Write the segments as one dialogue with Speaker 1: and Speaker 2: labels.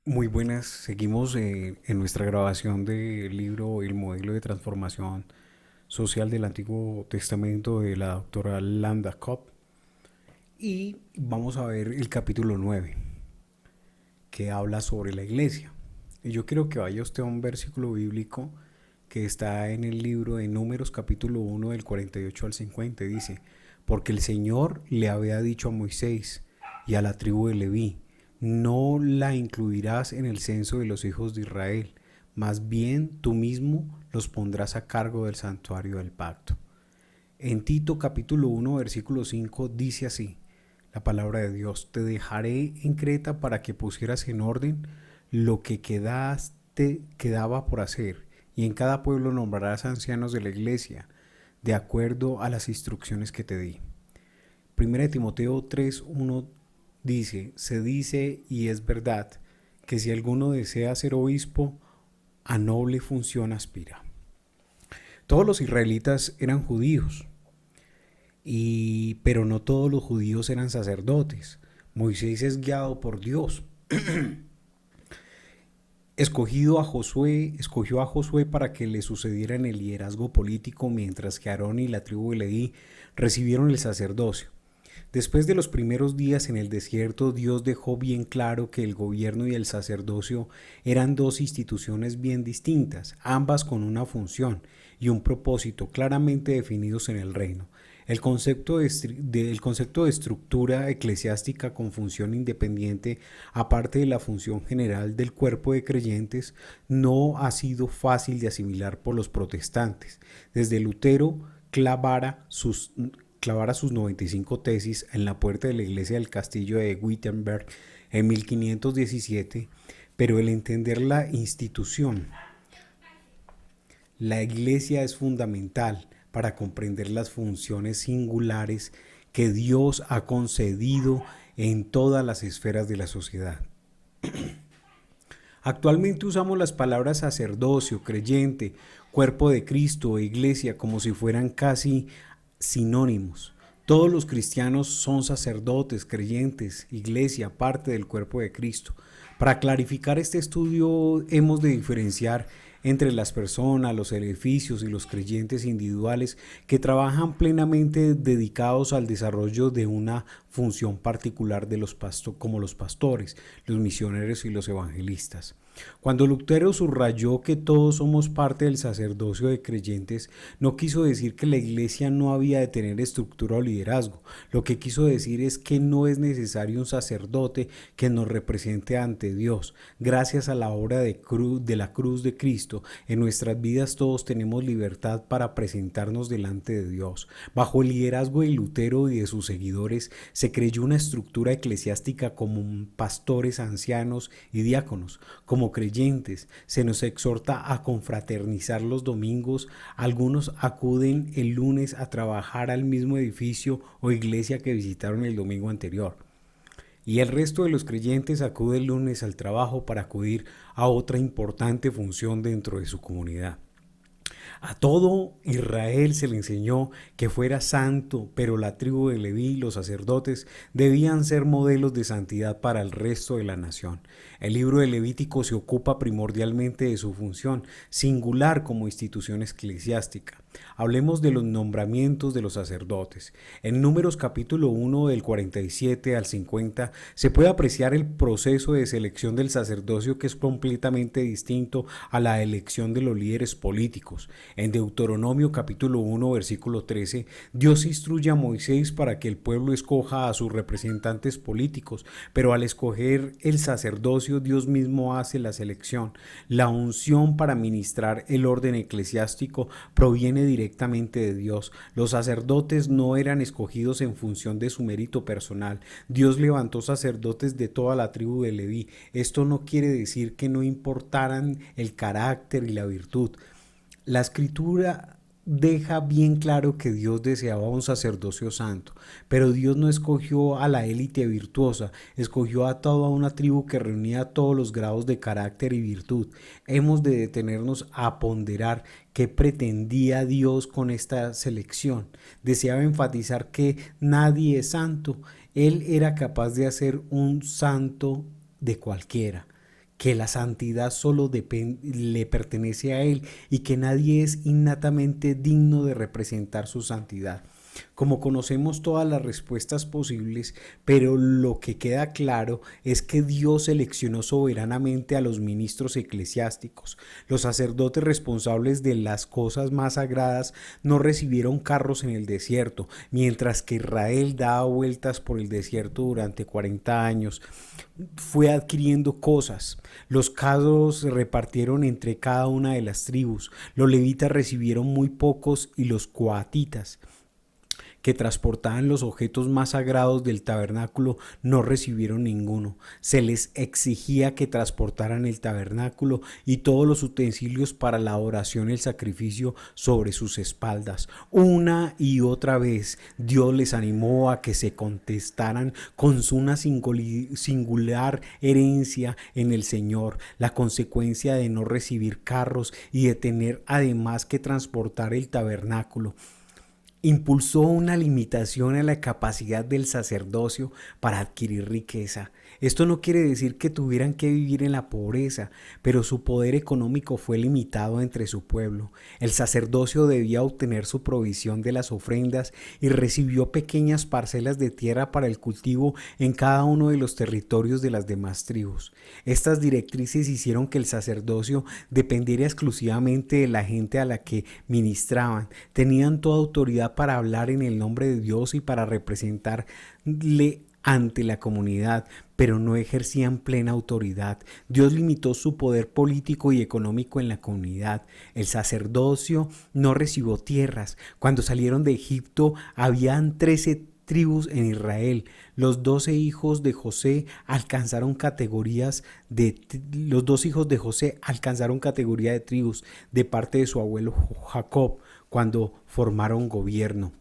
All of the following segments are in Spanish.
Speaker 1: Muy buenas, seguimos en nuestra grabación del libro El modelo de transformación social del Antiguo Testamento de la doctora Lambda Cobb y vamos a ver el capítulo 9 que habla sobre la iglesia. Y yo quiero que vaya usted a un versículo bíblico que está en el libro de Números capítulo 1 del 48 al 50. Dice, porque el Señor le había dicho a Moisés y a la tribu de Leví, no la incluirás en el censo de los hijos de Israel, más bien tú mismo los pondrás a cargo del santuario del pacto. En Tito capítulo 1 versículo 5 dice así, la palabra de Dios, te dejaré en Creta para que pusieras en orden lo que quedaba por hacer, y en cada pueblo nombrarás ancianos de la iglesia, de acuerdo a las instrucciones que te di. Primera de Timoteo 3:1 dice, se dice y es verdad, que si alguno desea ser obispo, a noble función aspira. Todos los israelitas eran judíos, pero no todos los judíos eran sacerdotes. Moisés es guiado por Dios. Escogió a Josué para que le sucediera en el liderazgo político, mientras que Aarón y la tribu de Leví recibieron el sacerdocio. Después de los primeros días en el desierto, Dios dejó bien claro que el gobierno y el sacerdocio eran dos instituciones bien distintas, ambas con una función y un propósito claramente definidos en el reino. El concepto de estructura eclesiástica con función independiente, aparte de la función general del cuerpo de creyentes, no ha sido fácil de asimilar por los protestantes. Desde Lutero clavara sus 95 tesis en la puerta de la iglesia del castillo de Wittenberg en 1517, pero el entender la institución, la iglesia es fundamental para comprender las funciones singulares que Dios ha concedido en todas las esferas de la sociedad. Actualmente usamos las palabras sacerdocio, creyente, cuerpo de Cristo e iglesia como si fueran casi sinónimos. Todos los cristianos son sacerdotes, creyentes, iglesia, parte del cuerpo de Cristo. Para clarificar este estudio hemos de diferenciar entre las personas, los edificios y los creyentes individuales que trabajan plenamente dedicados al desarrollo de una función particular como los pastores, los misioneros y los evangelistas. Cuando Lutero subrayó que todos somos parte del sacerdocio de creyentes, no quiso decir que la iglesia no había de tener estructura o liderazgo. Lo que quiso decir es que no es necesario un sacerdote que nos represente ante Dios. Gracias a la obra de la cruz de Cristo, en nuestras vidas todos tenemos libertad para presentarnos delante de Dios. Bajo el liderazgo de Lutero y de sus seguidores, se creyó una estructura eclesiástica como pastores, ancianos y diáconos. Como creyentes, se nos exhorta a confraternizar los domingos. Algunos acuden el lunes a trabajar al mismo edificio o iglesia que visitaron el domingo anterior. Y el resto de los creyentes acude el lunes al trabajo para acudir a otra importante función dentro de su comunidad. A todo Israel se le enseñó que fuera santo, pero la tribu de Leví, los sacerdotes, debían ser modelos de santidad para el resto de la nación. El libro de Levítico se ocupa primordialmente de su función singular como institución eclesiástica. Hablemos de los nombramientos de los sacerdotes. En Números capítulo 1 del 47 al 50 se puede apreciar el proceso de selección del sacerdocio, que es completamente distinto a la elección de los líderes políticos. En Deuteronomio capítulo 1 versículo 13, Dios instruye a Moisés para que el pueblo escoja a sus representantes políticos, pero al escoger el sacerdocio, Dios mismo hace la selección. La unción para ministrar el orden eclesiástico proviene directamente de Dios. Los sacerdotes no eran escogidos en función de su mérito personal. Dios levantó sacerdotes de toda la tribu de Leví. Esto no quiere decir que no importaran el carácter y la virtud. La escritura deja bien claro que Dios deseaba un sacerdocio santo, pero Dios no escogió a la élite virtuosa, escogió a toda una tribu que reunía todos los grados de carácter y virtud. Hemos de detenernos a ponderar qué pretendía Dios con esta selección. Deseaba enfatizar que nadie es santo. Él era capaz de hacer un santo de cualquiera. que la santidad solo le pertenece a Él y que nadie es innatamente digno de representar su santidad. Como conocemos todas las respuestas posibles, pero lo que queda claro es que Dios seleccionó soberanamente a los ministros eclesiásticos. Los sacerdotes responsables de las cosas más sagradas no recibieron carros en el desierto, mientras que Israel daba vueltas por el desierto durante 40 años. Fue adquiriendo cosas. Los carros se repartieron entre cada una de las tribus. Los levitas recibieron muy pocos y los coatitas, que transportaban los objetos más sagrados del tabernáculo, no recibieron ninguno. Se les exigía que transportaran el tabernáculo y todos los utensilios para la oración y el sacrificio sobre sus espaldas. Una y otra vez Dios les animó a que se contestaran con una singular herencia en el Señor, la consecuencia de no recibir carros y de tener además que transportar el tabernáculo. Impulsó una limitación a la capacidad del sacerdocio para adquirir riqueza. Esto no quiere decir que tuvieran que vivir en la pobreza, pero su poder económico fue limitado entre su pueblo. El sacerdocio debía obtener su provisión de las ofrendas y recibió pequeñas parcelas de tierra para el cultivo en cada uno de los territorios de las demás tribus. Estas directrices hicieron que el sacerdocio dependiera exclusivamente de la gente a la que ministraban. Tenían toda autoridad para hablar en el nombre de Dios y para representarle ante la comunidad, pero no ejercían plena autoridad. Dios limitó su poder político y económico en la comunidad. El sacerdocio no recibió tierras. Cuando salieron de Egipto, habían 13 tribus en Israel. Los 12 hijos de José alcanzaron categoría de tribus de parte de su abuelo Jacob cuando formaron gobierno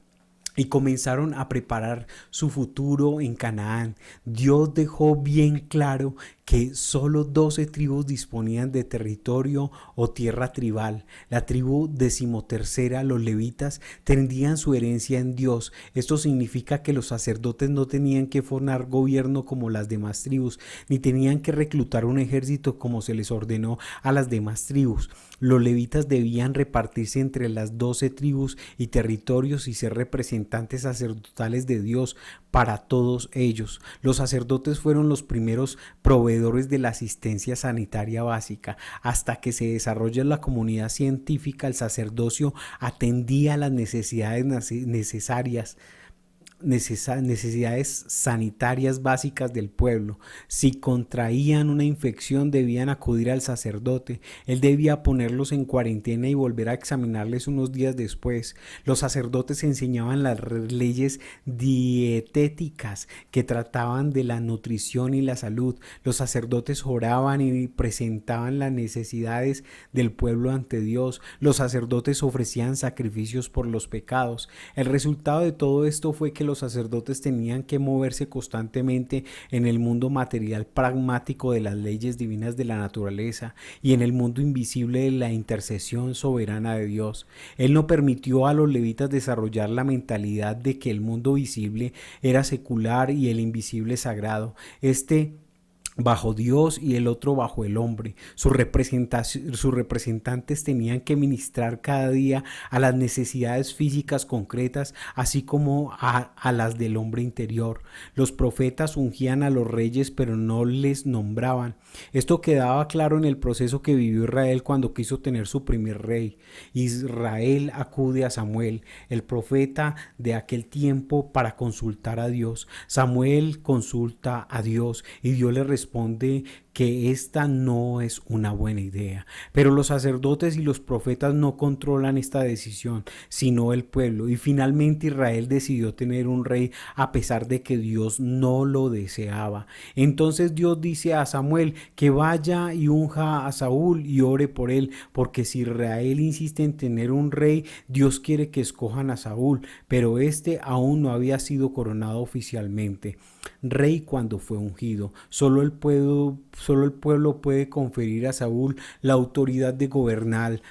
Speaker 1: y comenzaron a preparar su futuro en Canaán. Dios dejó bien claro que solo 12 tribus disponían de territorio o tierra tribal. La tribu 13ª, los levitas, tendrían su herencia en Dios. Esto significa que los sacerdotes no tenían que formar gobierno como las demás tribus, ni tenían que reclutar un ejército como se les ordenó a las demás tribus. Los levitas debían repartirse entre las 12 tribus y territorios y ser representantes sacerdotales de Dios para todos ellos. Los sacerdotes fueron los primeros proveedores de la asistencia sanitaria básica. Hasta que se desarrolla la comunidad científica, el sacerdocio atendía a las necesidades sanitarias básicas del pueblo. Si contraían una infección, debían acudir al sacerdote. Él debía ponerlos en cuarentena y volver a examinarles unos días después. Los sacerdotes enseñaban las leyes dietéticas que trataban de la nutrición y la salud. Los sacerdotes oraban y presentaban las necesidades del pueblo ante Dios. Los sacerdotes ofrecían sacrificios por los pecados. El resultado de todo esto fue que los sacerdotes tenían que moverse constantemente en el mundo material pragmático de las leyes divinas de la naturaleza y en el mundo invisible de la intercesión soberana de Dios. Él no permitió a los levitas desarrollar la mentalidad de que el mundo visible era secular y el invisible sagrado. Bajo Dios y el otro bajo el hombre. Sus representantes tenían que ministrar cada día a las necesidades físicas concretas, así como a las del hombre interior. Los profetas ungían a los reyes, pero no les nombraban. Esto quedaba claro en el proceso que vivió Israel cuando quiso tener su primer rey. Israel acude a Samuel, el profeta de aquel tiempo, para consultar a Dios. Samuel consulta a Dios y Dios le responde que esta no es una buena idea. Pero los sacerdotes y los profetas no controlan esta decisión, sino el pueblo. Y finalmente Israel decidió tener un rey a pesar de que Dios no lo deseaba. Entonces Dios dice a Samuel que vaya y unja a Saúl y ore por él, porque si Israel insiste en tener un rey, Dios quiere que escojan a Saúl, pero este aún no había sido coronado oficialmente rey cuando fue ungido. Solo el pueblo puede conferir a Saúl la autoridad de gobernar.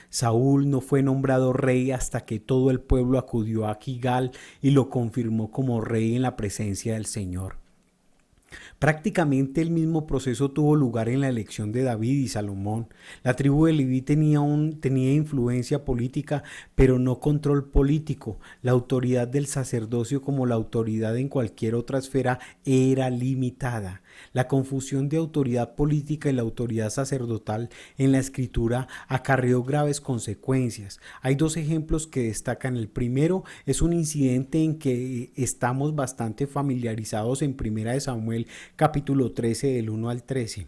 Speaker 1: Saúl no fue nombrado rey hasta que todo el pueblo acudió a Gilgal y lo confirmó como rey en la presencia del Señor. Prácticamente el mismo proceso tuvo lugar en la elección de David y Salomón. La tribu de Leví tenía influencia política, pero no control político. La autoridad del sacerdocio, como la autoridad en cualquier otra esfera, era limitada. La confusión de autoridad política y la autoridad sacerdotal en la escritura acarreó graves consecuencias. Hay dos ejemplos que destacan. El primero es un incidente en que estamos bastante familiarizados en Primera de Samuel capítulo 13 del 1 al 13.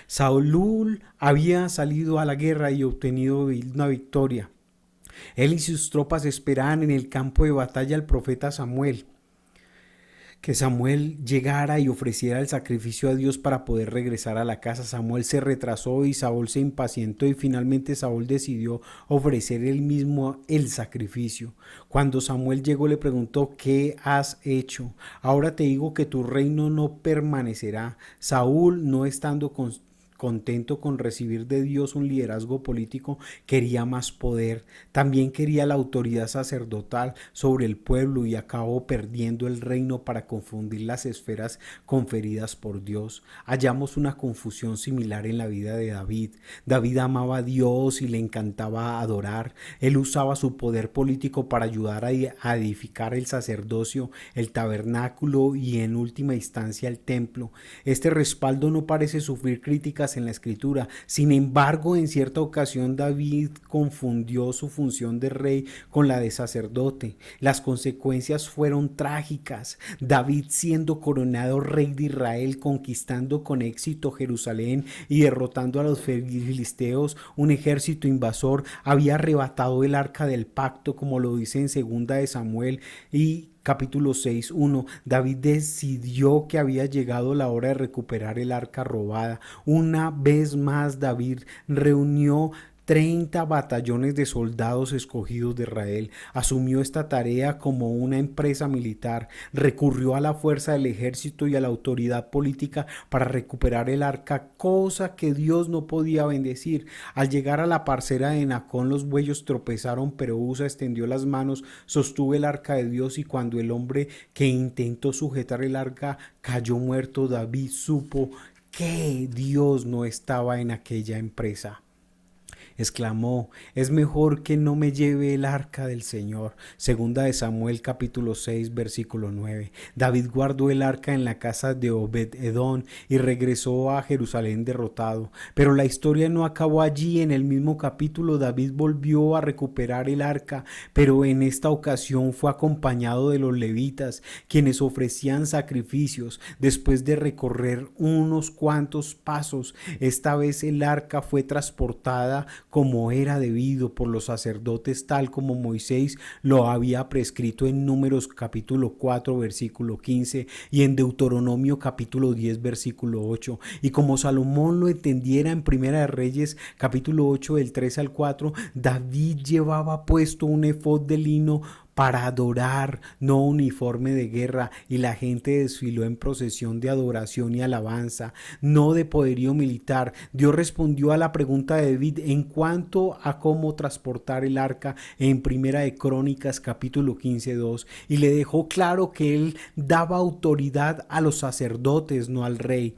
Speaker 1: Saúl había salido a la guerra y obtenido una victoria. Él y sus tropas esperaban en el campo de batalla al profeta Samuel, que Samuel llegara y ofreciera el sacrificio a Dios para poder regresar a la casa. Samuel se retrasó y Saúl se impacientó y finalmente Saúl decidió ofrecer él mismo el sacrificio. Cuando Samuel llegó le preguntó: ¿qué has hecho? Ahora te digo que tu reino no permanecerá. Saúl, no estando contento con recibir de Dios un liderazgo político, quería más poder. También quería la autoridad sacerdotal sobre el pueblo y acabó perdiendo el reino para confundir las esferas conferidas por Dios. Hallamos una confusión similar en la vida de David. David amaba a Dios y le encantaba adorar. Él usaba su poder político para ayudar a edificar el sacerdocio, el tabernáculo y en última instancia el templo. Este respaldo no parece sufrir críticas en la escritura. Sin embargo, en cierta ocasión David confundió su función de rey con la de sacerdote. Las consecuencias fueron trágicas. David, siendo coronado rey de Israel, conquistando con éxito Jerusalén y derrotando a los filisteos, un ejército invasor, había arrebatado el arca del pacto, como lo dice en segunda de Samuel y capítulo 6:1. David decidió que había llegado la hora de recuperar el arca robada. Una vez más David reunió 30 batallones de soldados escogidos de Israel. Asumió esta tarea como una empresa militar. Recurrió a la fuerza del ejército y a la autoridad política para recuperar el arca, cosa que Dios no podía bendecir. Al llegar a la parcela de Nacón, los bueyes tropezaron, pero Usa extendió las manos, sostuvo el arca de Dios, y cuando el hombre que intentó sujetar el arca cayó muerto, David supo que Dios no estaba en aquella empresa. Exclamó: es mejor que no me lleve el arca del Señor. Segunda de Samuel capítulo 6 versículo 9. David guardó el arca en la casa de Obed-Edom y regresó a Jerusalén derrotado. Pero la historia no acabó allí. En el mismo capítulo David volvió a recuperar el arca, pero en esta ocasión fue acompañado de los levitas, quienes ofrecían sacrificios. Después de recorrer unos cuantos pasos, esta vez el arca fue transportada como era debido por los sacerdotes, tal como Moisés lo había prescrito en Números capítulo 4 versículo 15 y en Deuteronomio capítulo 10 versículo 8, y como Salomón lo entendiera en Primera de Reyes capítulo 8 del 3 al 4. David llevaba puesto un efod de lino para adorar, no uniforme de guerra, y la gente desfiló en procesión de adoración y alabanza, no de poderío militar. Dios respondió a la pregunta de David en cuanto a cómo transportar el arca en Primera de Crónicas capítulo 15:2, y le dejó claro que él daba autoridad a los sacerdotes, no al rey.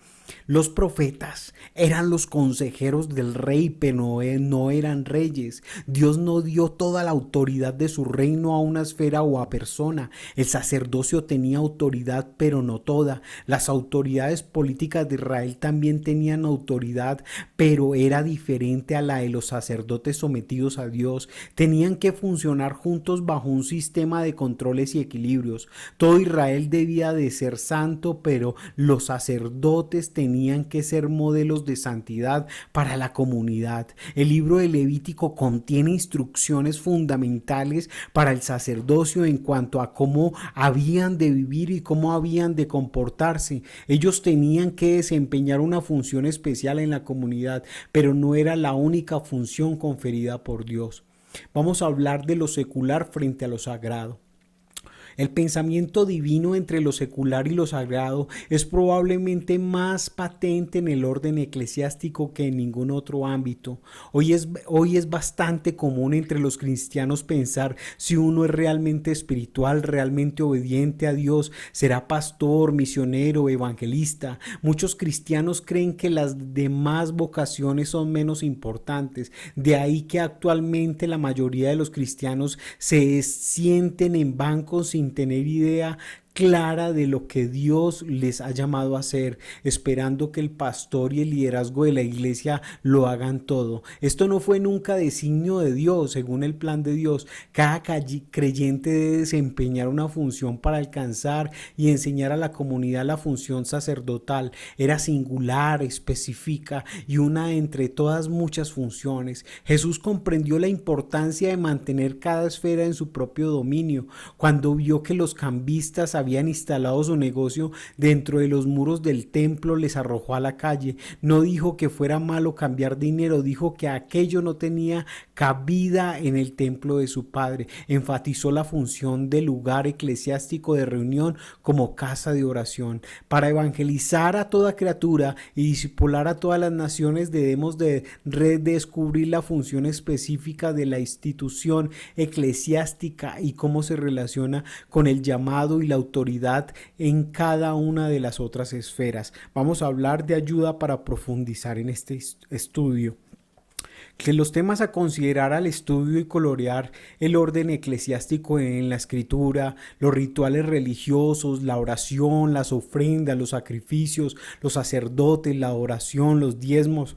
Speaker 1: Los profetas eran los consejeros del rey, pero no eran reyes. Dios no dio toda la autoridad de su reino a una esfera o a persona. El sacerdocio tenía autoridad, pero no toda. Las autoridades políticas de Israel también tenían autoridad, pero era diferente a la de los sacerdotes sometidos a Dios. Tenían que funcionar juntos bajo un sistema de controles y equilibrios. Todo Israel debía de ser santo, pero los sacerdotes tenían que ser modelos de santidad para la comunidad. El libro de Levítico contiene instrucciones fundamentales para el sacerdocio en cuanto a cómo habían de vivir y cómo habían de comportarse. Ellos tenían que desempeñar una función especial en la comunidad, pero no era la única función conferida por Dios. Vamos a hablar de lo secular frente a lo sagrado. El pensamiento divino entre lo secular y lo sagrado es probablemente más patente en el orden eclesiástico que en ningún otro ámbito. Hoy es bastante común entre los cristianos pensar si uno es realmente espiritual, realmente obediente a Dios, será pastor, misionero, evangelista. Muchos cristianos creen que las demás vocaciones son menos importantes. De ahí que actualmente la mayoría de los cristianos se sienten en bancos sin tener idea clara de lo que Dios les ha llamado a hacer, esperando que el pastor y el liderazgo de la iglesia lo hagan todo. Esto no fue nunca designio de Dios, según el plan de Dios. Cada creyente debe desempeñar una función para alcanzar y enseñar a la comunidad la función sacerdotal. Era singular, específica y una entre todas muchas funciones. Jesús comprendió la importancia de mantener cada esfera en su propio dominio. Cuando vio que los cambistas habían instalado su negocio dentro de los muros del templo, les arrojó a la calle. No dijo que fuera malo cambiar dinero, dijo que aquello no tenía cabida en el templo de su padre. Enfatizó la función del lugar eclesiástico de reunión como casa de oración. Para evangelizar a toda criatura y discipular a todas las naciones debemos de redescubrir la función específica de la institución eclesiástica y cómo se relaciona con el llamado y la autoridad en cada una de las otras esferas. Vamos a hablar de ayuda para profundizar en este estudio. Que los temas a considerar al estudio y colorear el orden eclesiástico en la escritura, los rituales religiosos, la oración, las ofrendas, los sacrificios, los sacerdotes, la oración, los diezmos,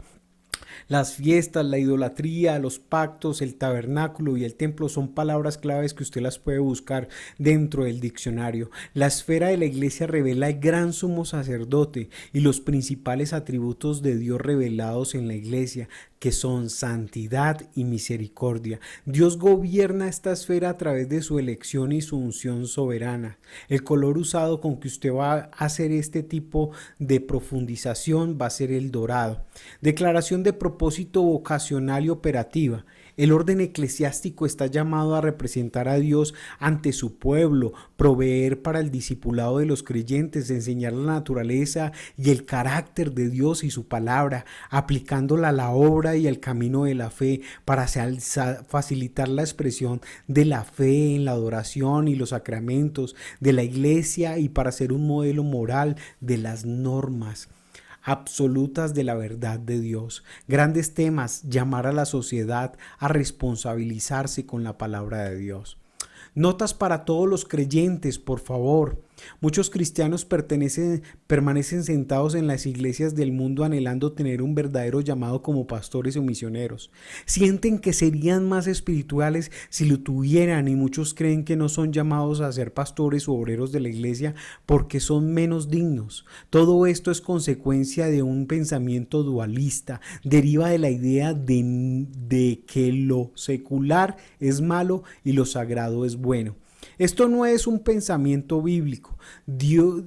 Speaker 1: las fiestas, la idolatría, los pactos, el tabernáculo y el templo son palabras claves que usted las puede buscar dentro del diccionario. La esfera de la iglesia revela el gran sumo sacerdote y los principales atributos de Dios revelados en la iglesia, que son santidad y misericordia. Dios gobierna esta esfera a través de su elección y su unción soberana. El color usado con que usted va a hacer este tipo de profundización va a ser el dorado. Declaración de propósito vocacional y operativa. El orden eclesiástico está llamado a representar a Dios ante su pueblo, proveer para el discipulado de los creyentes, enseñar la naturaleza y el carácter de Dios y su palabra, aplicándola a la obra y al camino de la fe para facilitar la expresión de la fe en la adoración y los sacramentos de la iglesia y para ser un modelo moral de las normas absolutas de la verdad de Dios. Grandes temas: llamar a la sociedad a responsabilizarse con la palabra de Dios. Notas para todos los creyentes, por favor. Muchos cristianos permanecen sentados en las iglesias del mundo anhelando tener un verdadero llamado como pastores o misioneros. Sienten que serían más espirituales si lo tuvieran y muchos creen que no son llamados a ser pastores o obreros de la iglesia porque son menos dignos. Todo esto es consecuencia de un pensamiento dualista. Deriva de la idea de que lo secular es malo y lo sagrado es bueno. Esto no es un pensamiento bíblico.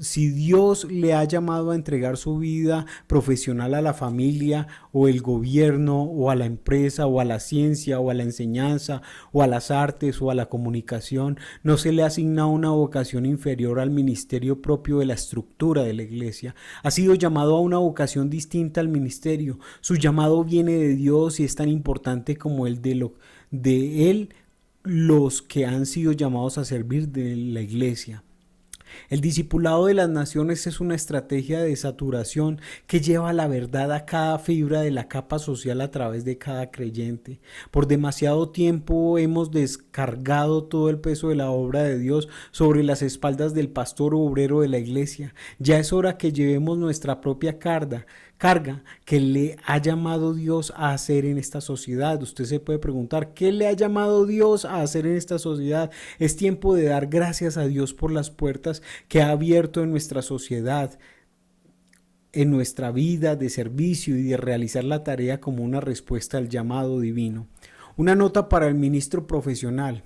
Speaker 1: Si Dios le ha llamado a entregar su vida profesional a la familia o el gobierno o a la empresa o a la ciencia o a la enseñanza o a las artes o a la comunicación, no se le asigna una vocación inferior al ministerio propio de la estructura de la iglesia. Ha sido llamado a una vocación distinta al ministerio. Su llamado viene de Dios y es tan importante como el de Él, los que han sido llamados a servir de la iglesia. El discipulado de las naciones es una estrategia de saturación que lleva la verdad a cada fibra de la capa social a través de cada creyente. Por demasiado tiempo hemos descargado todo el peso de la obra de Dios sobre las espaldas del pastor o obrero de la iglesia. Ya es hora que llevemos nuestra propia carga que le ha llamado Dios a hacer en esta sociedad. Usted se puede preguntar, ¿qué le ha llamado Dios a hacer en esta sociedad? Es tiempo de dar gracias a Dios por las puertas que ha abierto en nuestra sociedad, en nuestra vida de servicio y de realizar la tarea como una respuesta al llamado divino. Una nota para el ministro profesional.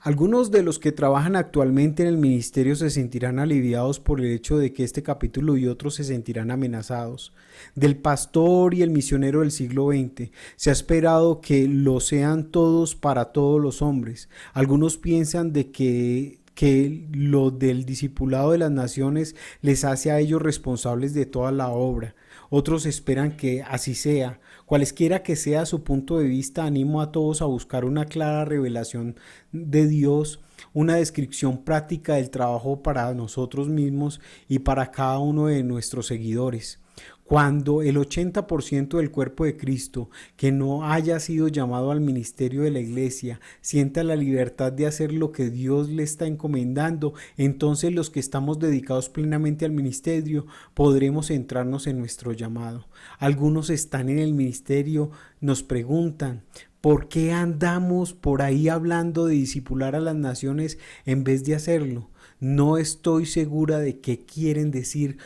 Speaker 1: Algunos de los que trabajan actualmente en el ministerio se sentirán aliviados por el hecho de que este capítulo y otros se sentirán amenazados. Del pastor y el misionero del siglo XX se ha esperado que lo sean todos para todos los hombres. Algunos piensan de que lo del discipulado de las naciones les hace a ellos responsables de toda la obra. Otros esperan que así sea. Cualesquiera que sea su punto de vista, animo a todos a buscar una clara revelación de Dios, una descripción práctica del trabajo para nosotros mismos y para cada uno de nuestros seguidores. Cuando el 80% del cuerpo de Cristo que no haya sido llamado al ministerio de la iglesia sienta la libertad de hacer lo que Dios le está encomendando, entonces los que estamos dedicados plenamente al ministerio podremos centrarnos en nuestro llamado. Algunos están en el ministerio, nos preguntan, ¿por qué andamos por ahí hablando de discipular a las naciones en vez de hacerlo? No estoy segura de qué quieren decir,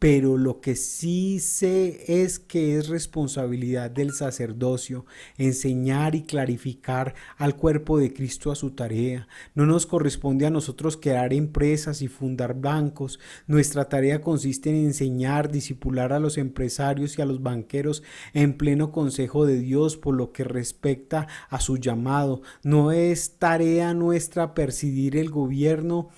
Speaker 1: pero lo que sí sé es que es responsabilidad del sacerdocio enseñar y clarificar al cuerpo de Cristo a su tarea. No nos corresponde a nosotros crear empresas y fundar bancos. Nuestra tarea consiste en enseñar, discipular a los empresarios y a los banqueros en pleno consejo de Dios por lo que respecta a su llamado. No es tarea nuestra presidir el gobierno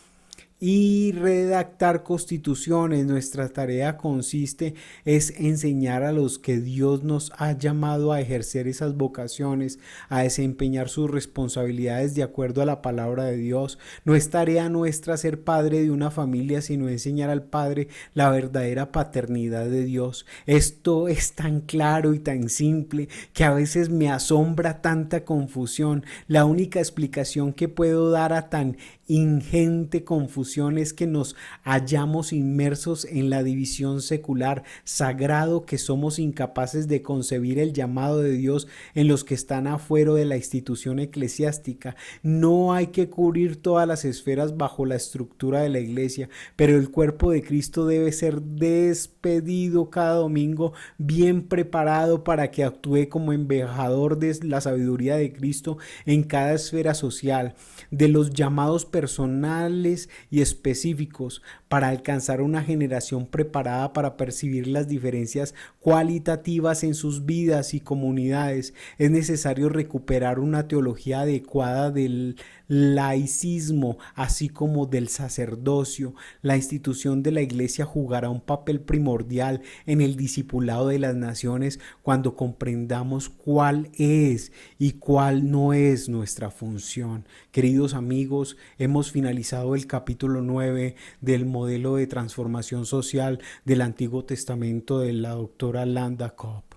Speaker 1: y redactar constituciones. Nuestra tarea consiste es enseñar a los que Dios nos ha llamado a ejercer esas vocaciones, a desempeñar sus responsabilidades de acuerdo a la palabra de Dios. No es tarea nuestra ser padre de una familia, sino enseñar al padre la verdadera paternidad de Dios. Esto es tan claro y tan simple que a veces me asombra tanta confusión. La única explicación que puedo dar a tan ingente confusión es que nos hallamos inmersos en la división secular sagrado, que somos incapaces de concebir el llamado de Dios en los que están afuera de la institución eclesiástica. No hay que cubrir todas las esferas bajo la estructura de la iglesia, pero el cuerpo de Cristo debe ser despedido cada domingo bien preparado para que actúe como embajador de la sabiduría de Cristo en cada esfera social, de los llamados personales y específicos, para alcanzar una generación preparada para percibir las diferencias cualitativas en sus vidas y comunidades. Es necesario recuperar una teología adecuada del laicismo, así como del sacerdocio. La institución de la iglesia jugará un papel primordial en el discipulado de las naciones cuando comprendamos cuál es y cuál no es nuestra función. Queridos amigos, hemos finalizado el capítulo 9 del modelo de transformación social del Antiguo Testamento de la doctora Landa Cobb.